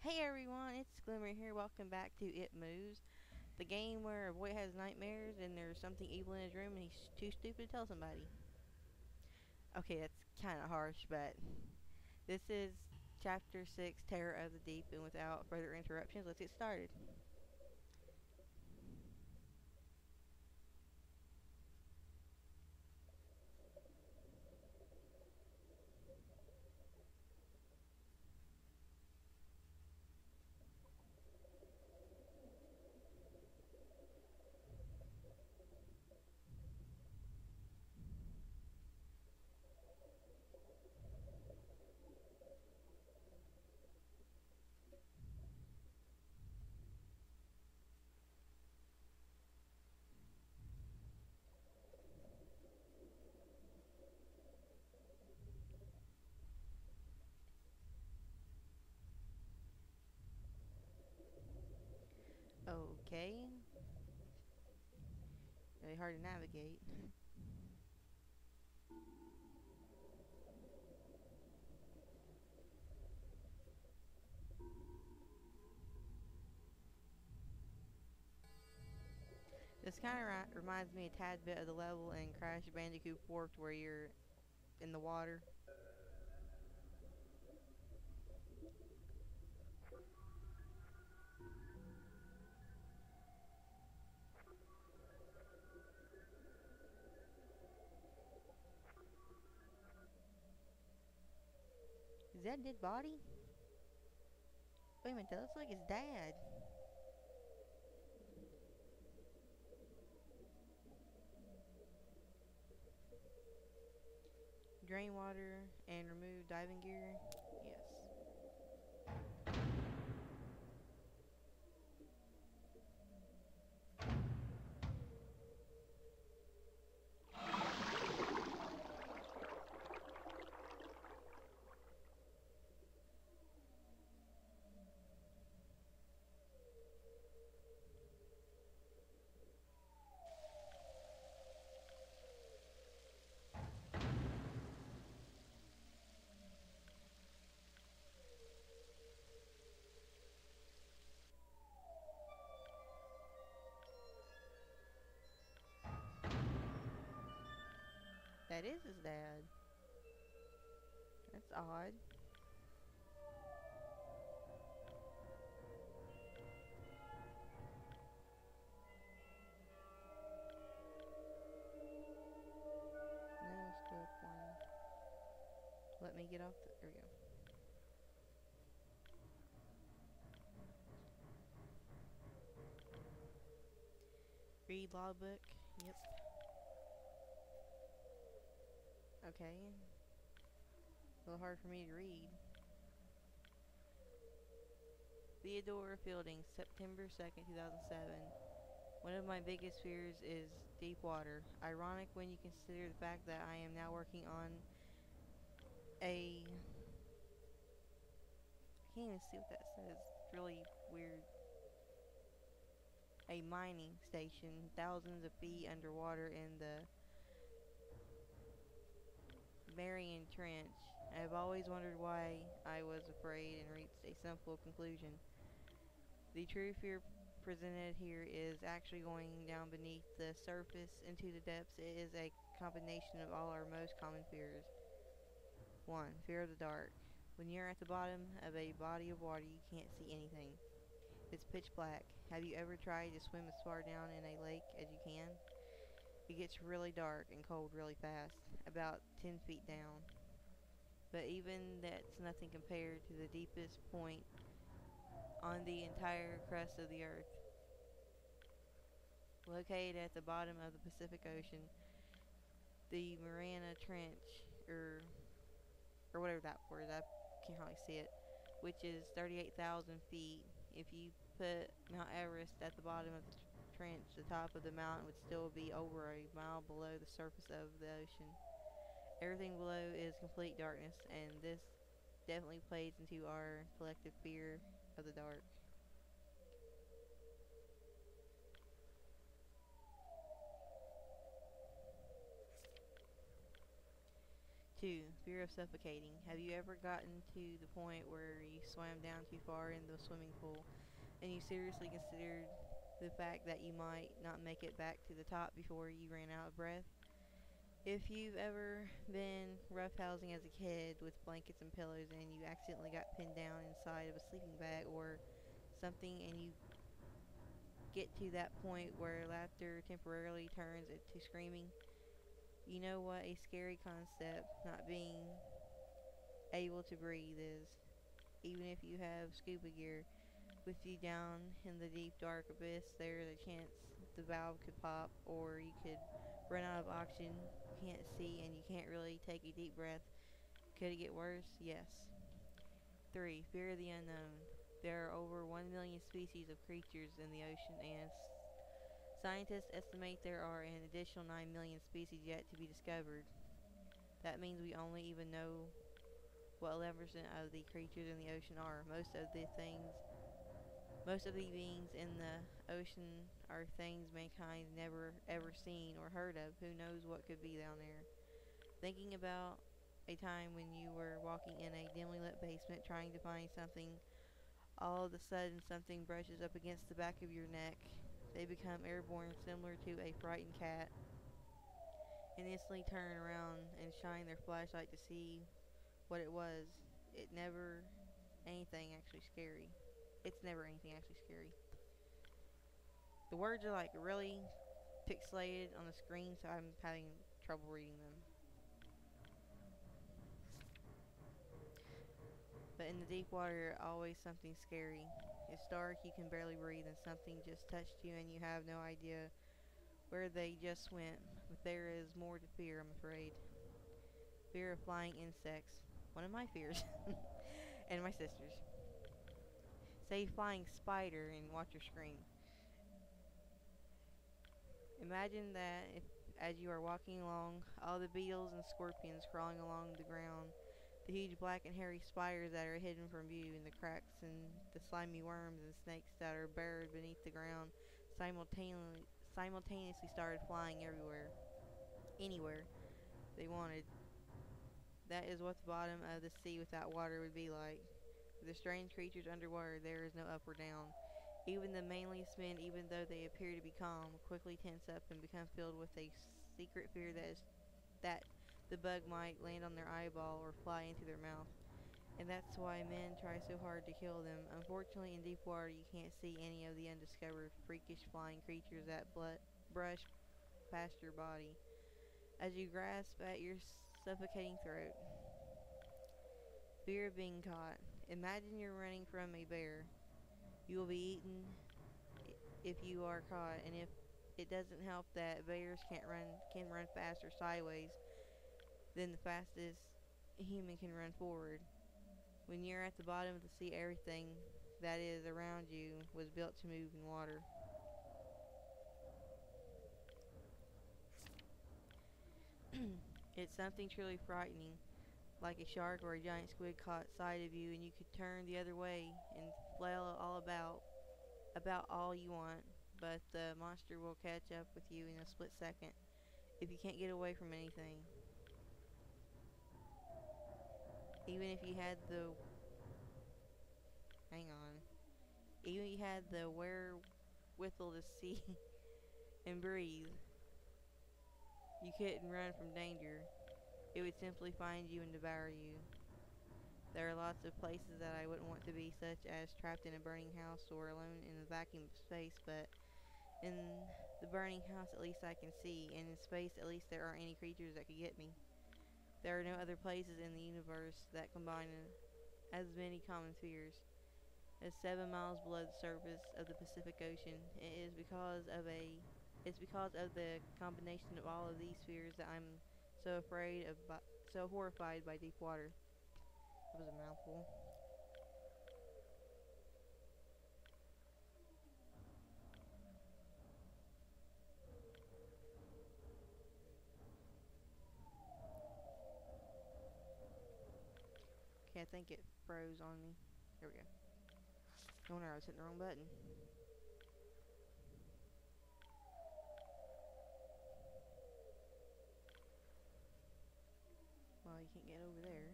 Hey everyone, it's Glimmer here. Welcome back to It Moves, the game where a boy has nightmares and there's something evil in his room and he's too stupid to tell somebody. Okay, that's kind of harsh, but this is Chapter 6, Terror of the Deep, and without further interruptions, let's get started. Okay, really hard to navigate. This kind of reminds me a tad bit of the level in Crash Bandicoot Warped where you're in the water. Is that a dead body? Wait a minute, that looks like his dad. Drain water and remove diving gear. Yes. That is his dad. That's odd. No, let's go up one. Let me get off the. There we go. Read logbook. Yep. Okay. A little hard for me to read. Theodore Fielding, September 2nd, 2007. One of my biggest fears is deep water. Ironic when you consider the fact that I am now working on a. I can't even see what that says. It's really weird. A mining station, thousands of feet underwater in the Marion Trench. I have always wondered why I was afraid and reached a simple conclusion. The true fear presented here is actually going down beneath the surface into the depths. It is a combination of all our most common fears. 1. Fear of the dark. When you're at the bottom of a body of water, you can't see anything. It's pitch black. Have you ever tried to swim as far down in a lake as you can? It gets really dark and cold really fast, about 10 feet down. But even that's nothing compared to the deepest point on the entire crust of the earth. Located at the bottom of the Pacific Ocean, the Mariana Trench, or whatever that word, I can't hardly see it, which is 38,000 feet. If you put Mount Everest at the bottom of the trench, the top of the mountain would still be over a mile below the surface of the ocean. Everything below is complete darkness, and this definitely plays into our collective fear of the dark. 2. fear of suffocating. Have you ever gotten to the point where you swam down too far in the swimming pool and you seriously considered the fact that you might not make it back to the top before you ran out of breath? If you've ever been roughhousing as a kid with blankets and pillows and you accidentally got pinned down inside of a sleeping bag or something and you get to that point where laughter temporarily turns into screaming, you know what a scary concept not being able to breathe is. Even if you have scuba gear with you down in the deep dark abyss, there's a chance the valve could pop or you could run out of oxygen. You can't see and you can't really take a deep breath. Could it get worse? Yes. 3. Fear of the unknown. There are over 1 million species of creatures in the ocean, and scientists estimate there are an additional 9 million species yet to be discovered. That means we only even know what 11% of the creatures in the ocean are. Most of the beings in the ocean are things mankind never ever seen or heard of. Who knows what could be down there? Thinking about a time when you were walking in a dimly lit basement trying to find something, all of a sudden something brushes up against the back of your neck. They become airborne, similar to a frightened cat, and instantly turn around and shine their flashlight to see what it was. It never anything actually scary. It's never anything actually scary. The words are like really pixelated on the screen, so I'm having trouble reading them. But in the deep water, always something scary. It's dark, you can barely breathe, and something just touched you, and you have no idea where they just went. But there is more to fear, I'm afraid. Fear of flying insects. One of my fears. And my sister's. Say flying spider and watch her scream. Imagine that if, as you are walking along, all the beetles and scorpions crawling along the ground, the huge black and hairy spiders that are hidden from view in the cracks, and the slimy worms and snakes that are buried beneath the ground simultaneously started flying everywhere, anywhere they wanted. That is what the bottom of the sea without water would be like. For the strange creatures underwater, there is no up or down. Even the manliest men, even though they appear to be calm, quickly tense up and become filled with a secret fear that the bug might land on their eyeball or fly into their mouth. And that's why men try so hard to kill them. Unfortunately, in deep water, you can't see any of the undiscovered, freakish flying creatures that brush past your body. As you grasp at your suffocating throat, fear of being caught. Imagine you're running from a bear. You will be eaten if you are caught, and if it doesn't help that bears can run faster sideways than the fastest human can run forward. When you're at the bottom of the sea, everything that is around you was built to move in water. It's something truly frightening, like a shark or a giant squid caught sight of you, and you could turn the other way and flail all about all you want, but the monster will catch up with you in a split second if you can't get away from anything. Even if you had the hang on, even if you had the wherewithal to see and breathe, you couldn't run from danger. It would simply find you and devour you. There are lots of places that I wouldn't want to be, such as trapped in a burning house or alone in a vacuum of space, but in the burning house at least I can see, and in space at least there aren't any creatures that could get me. There are no other places in the universe that combine as many common fears. As 7 miles below the surface of the Pacific Ocean, it's because of the combination of all of these fears that I'm so so horrified by deep water. That was a mouthful. Okay, I think it froze on me. There we go. No wonder I was hitting the wrong button. Oh, you can't get over there.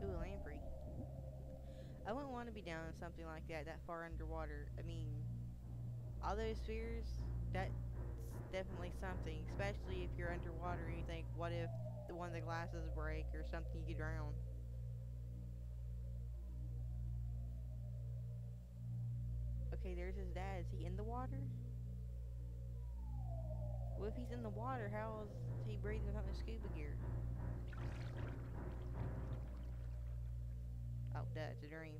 Ooh, a lamprey. I wouldn't want to be down in something like that far underwater. I mean, all those fears, that's definitely something. Especially if you're underwater and you think, what if one of the glasses break or something, you could drown. Okay, there's his dad. Is he in the water? Well, if he's in the water, how is he breathing without no scuba gear? Oh, duh, it's a dream.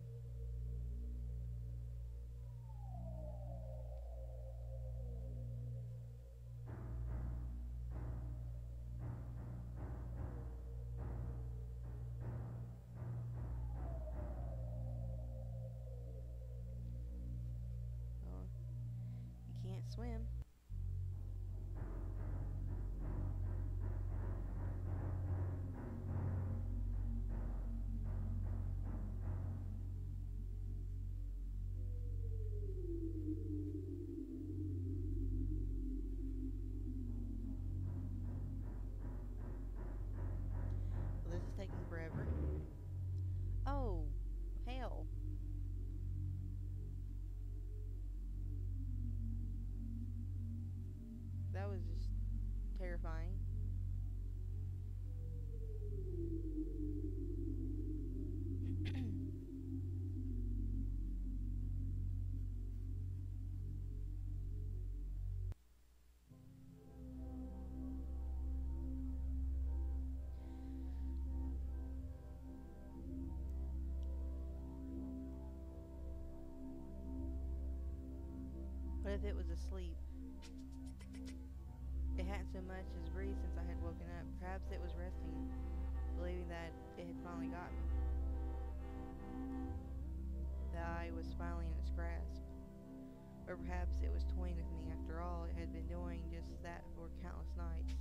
Well, you can't swim. Well, this is taking forever. Oh, hell. That was just terrifying. What if it was asleep? It hadn't so much as breathed since I had woken up. Perhaps it was resting, believing that it had finally got me. That I was finally in its grasp. Or perhaps it was toying with me. After all, it had been doing just that for countless nights.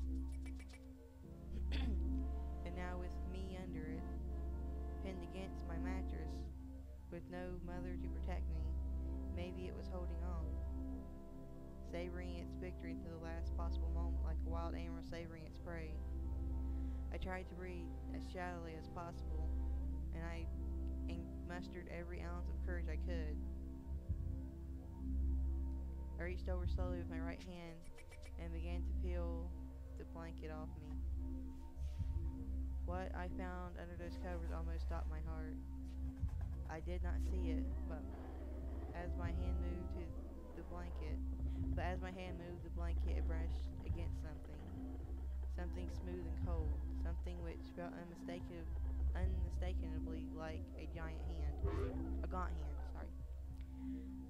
And now with me under it, pinned against my mattress, with no mother to protect me, maybe it was holding on, savoring its victory to the last possible moment like a wild animal savoring its prey. I tried to breathe as shallowly as possible, and I mustered every ounce of courage I could. I reached over slowly with my right hand and began to peel the blanket off me. What I found under those covers almost stopped my heart. I did not see it, but as my hand moved to the blanket, it brushed against something. Something smooth and cold. Something which felt unmistakably like a giant hand. A gaunt hand, sorry.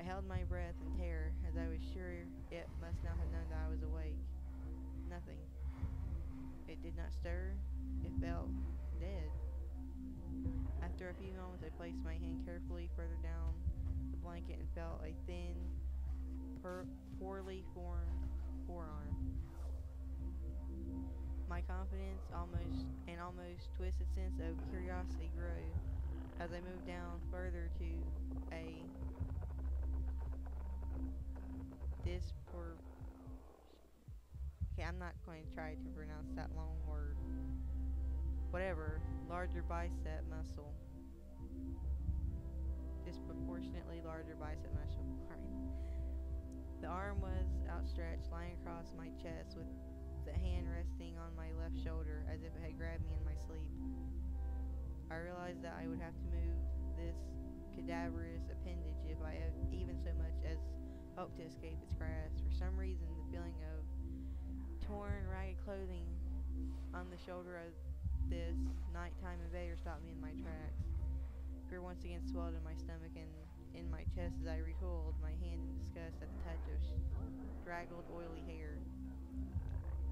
I held my breath in terror, as I was sure it must now have known that I was awake. Nothing. It did not stir. It felt dead. After a few moments, I placed my hand carefully further down the blanket and felt a thin, poorly formed forearm. My confidence almost twisted sense of curiosity grew as I moved down further to a dispor. Okay, I'm not going to try to pronounce that long word. Whatever, larger bicep muscle. Disproportionately larger bicep muscle. Alright. The arm was outstretched, lying across my chest, with the hand resting on my left shoulder as if it had grabbed me in my sleep. I realized that I would have to move this cadaverous appendage if I even so much as hoped to escape its grasp. For some reason, the feeling of torn, ragged clothing on the shoulder of this nighttime invader stopped me in my tracks. Fear once again swelled in my stomach and in my chest as I recoiled my hand in disgust at the touch of draggled, oily hair.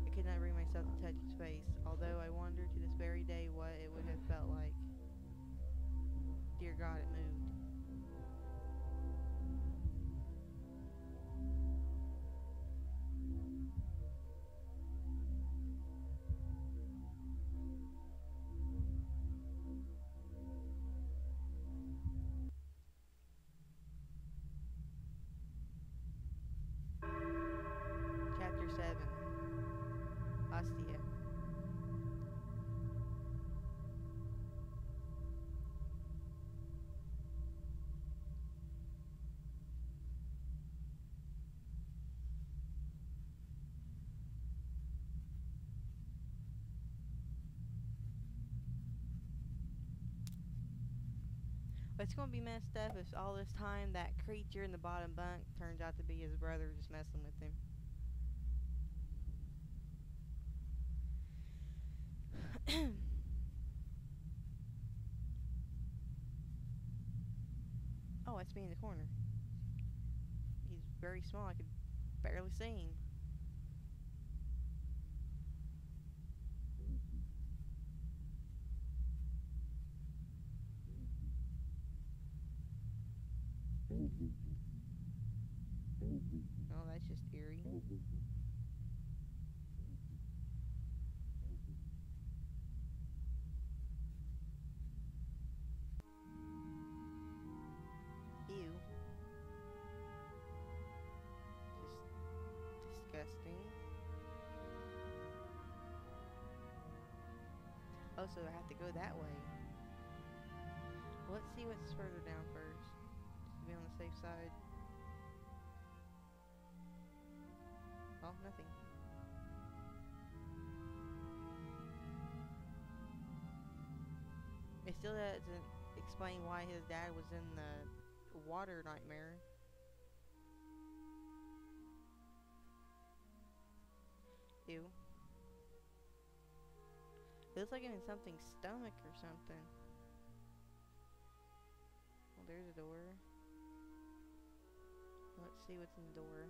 I could not bring myself to touch its face, although I wondered to this very day what it would have felt like. Dear God, it moved. But it's gonna be messed up if all this time that creature in the bottom bunk turns out to be his brother just messing with him. Oh, that's me in the corner. He's very small. I could barely see him. Oh, that's just eerie. Ew. Just disgusting. Oh, so I have to go that way. Let's see what's further down first. Just to be on the safe side. Oh, nothing. It still doesn't explain why his dad was in the water nightmare. Ew. It looks like I'm in something's stomach or something. Well, there's a door. Let's see what's in the door.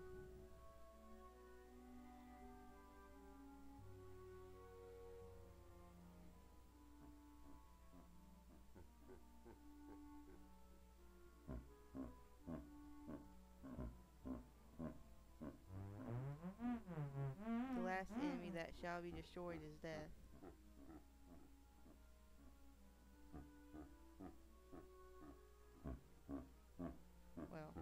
The last enemy that shall be destroyed is death. Well.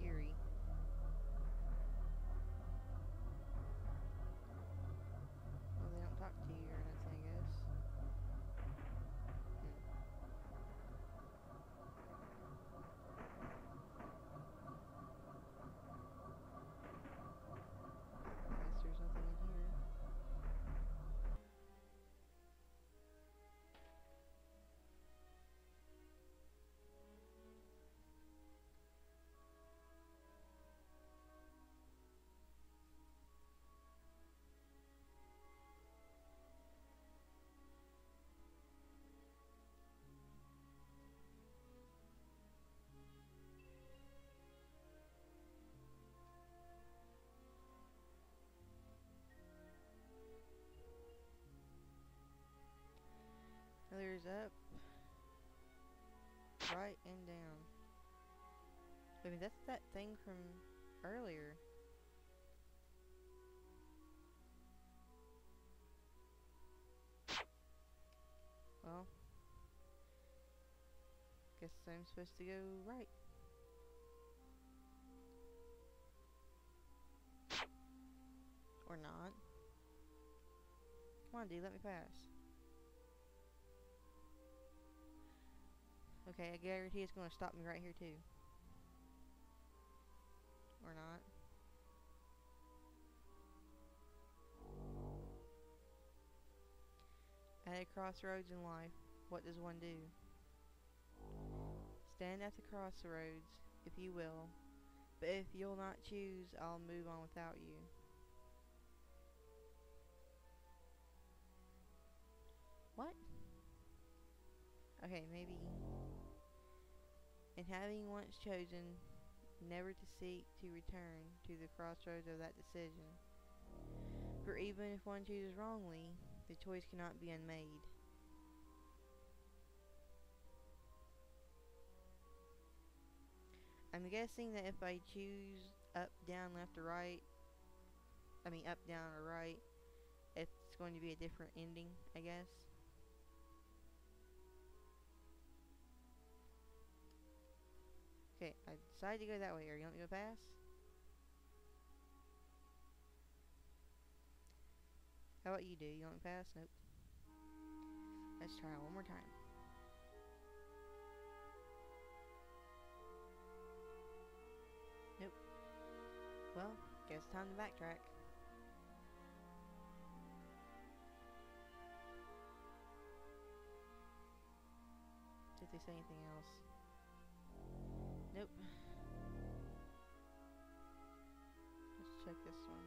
Eerie. Well, they don't talk to you or nothing, I guess. I guess there's nothing in here. There's up, right, and down. I mean, that's that thing from earlier. Well, guess I'm supposed to go right. Or not. Come on, dude, let me pass. Okay, I guarantee it's gonna stop me right here too. Or not. At a crossroads in life, what does one do? Stand at the crossroads, if you will, but if you'll not choose, I'll move on without you. What? Okay, maybe. And having once chosen, never to seek to return to the crossroads of that decision. For even if one chooses wrongly, the choice cannot be unmade. I'm guessing that if I choose up, down, left, or right. I mean, up, down, or right. It's going to be a different ending, I guess. Okay, I decided to go that way. Are you want me to go pass? How about you do? You want me to pass? Nope. Let's try one more time. Nope. Well, guess it's time to backtrack. Did they say anything else? Nope. Let's check this one.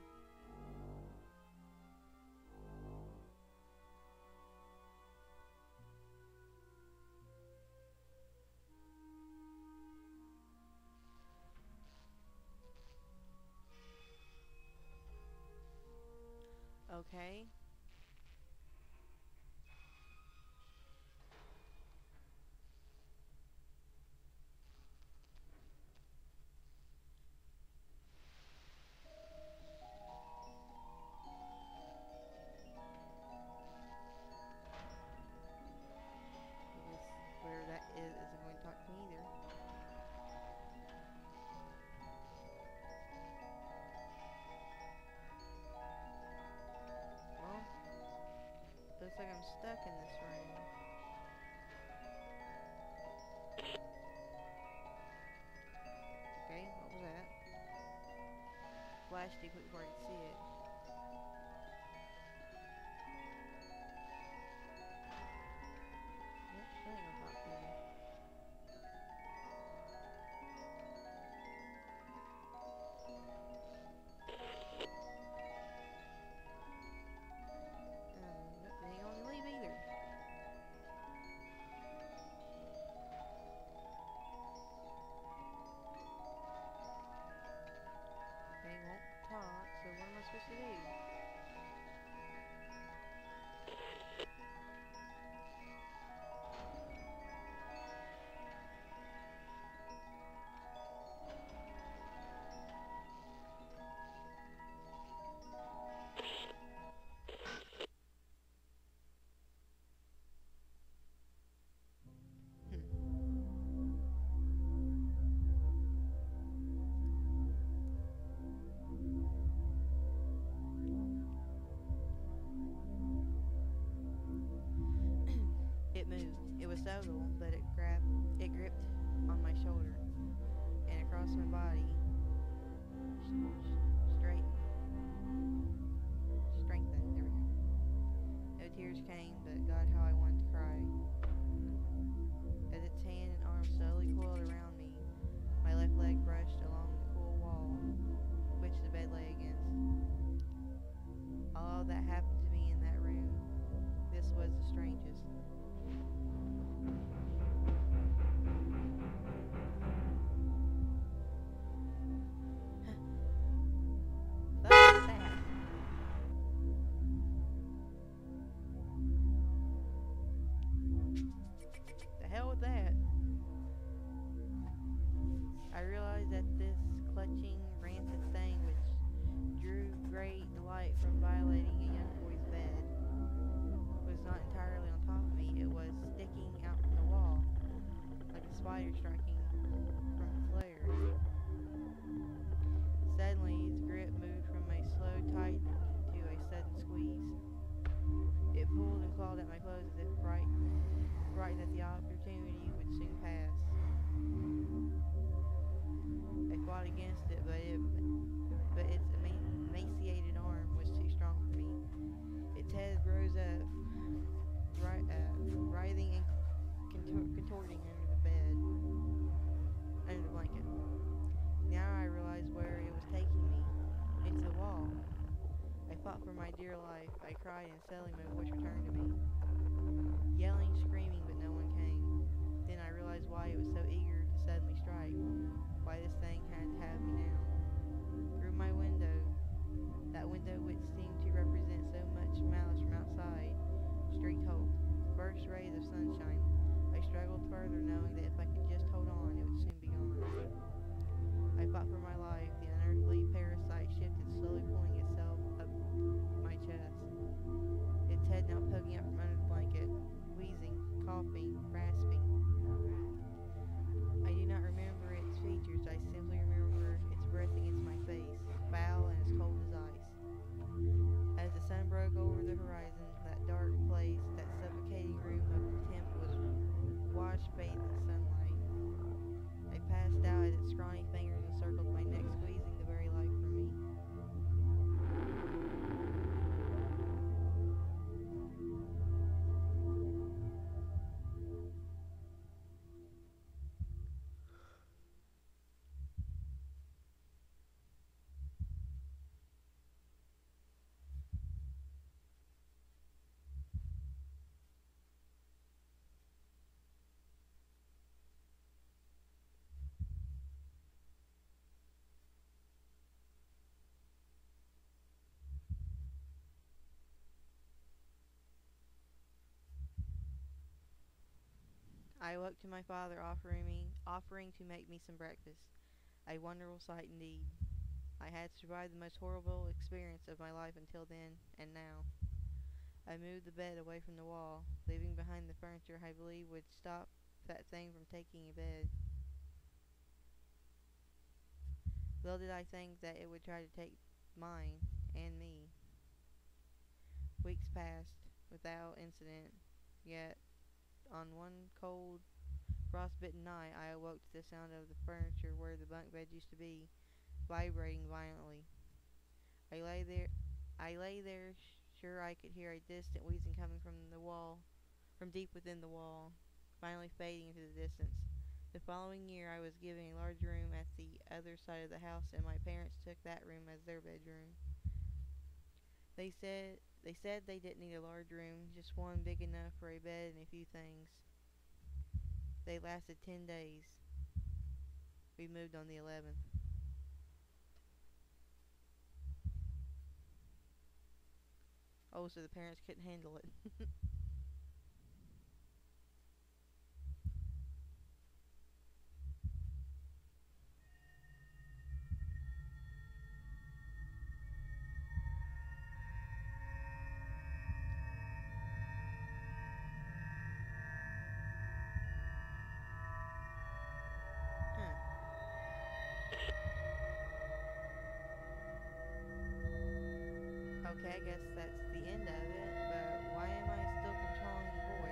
Okay. I guess whatever that is isn't going to talk to me either. Well, looks like I'm stuck in this room. Okay, what was that? Flash too quick before I could see it. Yep, that ain't gonna talk to me. Nope, they ain't gonna leave either. They won't talk, so what am I supposed to do? It moved. It was subtle, but it gripped on my shoulder and across my body. Strengthened. There we go. No tears came, but God, how I wanted to cry. As its hand and arm slowly coiled around me, my left leg brushed along the cool wall, which the bed lay against. All that happened to me in that room, this was the strangest. The hell with that. I realized that this clutching, rancid thing which drew great delight from violating a young boy's bed was not entirely on top of me. It was sticking out from the wall, like a spider striking from its lair. Suddenly, its grip moved from a slow tightening to a sudden squeeze. It pulled and clawed at my clothes as if frightened that the opportunity would soon pass. I fought against it, but its emaciated arm was too strong for me. Its head rose up, writhing and contorting under the bed, under the blanket. Now I realized where it was taking me, into the wall. I fought for my dear life. I cried, and suddenly my voice returned to me. Yelling, screaming, but no one came. Then I realized why it was so eager to suddenly strike. Why this thing had to have me now. Through my window, that window which seemed to represent so much malice from outside, streaked hope, first rays of sunshine. I struggled further, knowing that if I could just hold on, it would soon be gone. I fought for my life. The I awoke to my father offering to make me some breakfast. A wonderful sight indeed. I had survived the most horrible experience of my life until then, and now. I moved the bed away from the wall, leaving behind the furniture I believed would stop that thing from taking a bed. Little did I think that it would try to take mine and me. Weeks passed without incident, yet on one cold, frostbitten night I awoke to the sound of the furniture where the bunk bed used to be vibrating violently. I lay there, sure I could hear a distant wheezing coming from the wall, from deep within the wall, finally fading into the distance. The following year I was given a large room at the other side of the house, and my parents took that room as their bedroom. They said they didn't need a large room, just one big enough for a bed and a few things. They lasted 10 days. We moved on the 11th. Oh, so the parents couldn't handle it. Huh. Okay, I guess that's the end of it, but why am I still controlling the boy?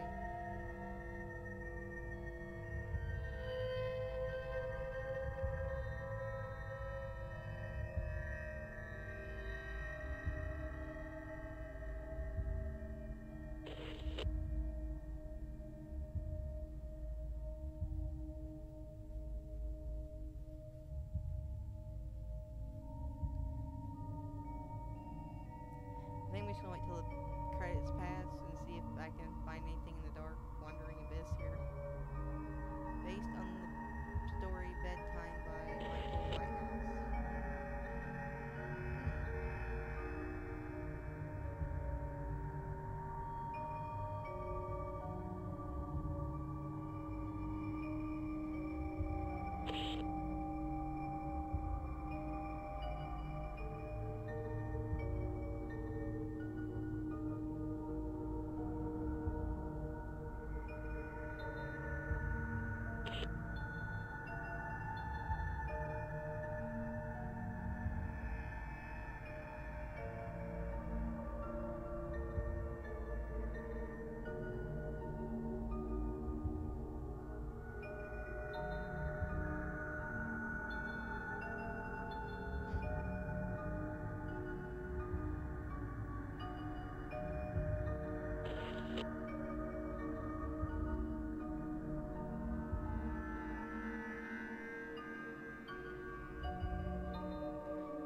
I think we should wait till the credits pass and see if I can find anything in the dark, wandering abyss here. Based on the story Bedtime by Michael Whitehouse.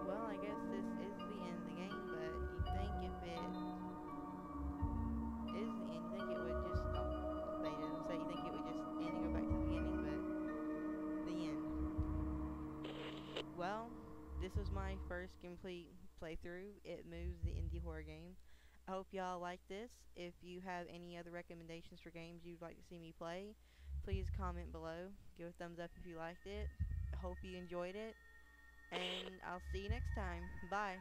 Well, I guess this is the end of the game, but you think if it is the end, you think it would just. Oh, they didn't say you think it would just end and go back to the beginning, but the end. Well, this was my first complete playthrough. It moves the indie horror game. I hope y'all like this. If you have any other recommendations for games you'd like to see me play, please comment below. Give a thumbs up if you liked it. I hope you enjoyed it, and I'll see you next time. Bye.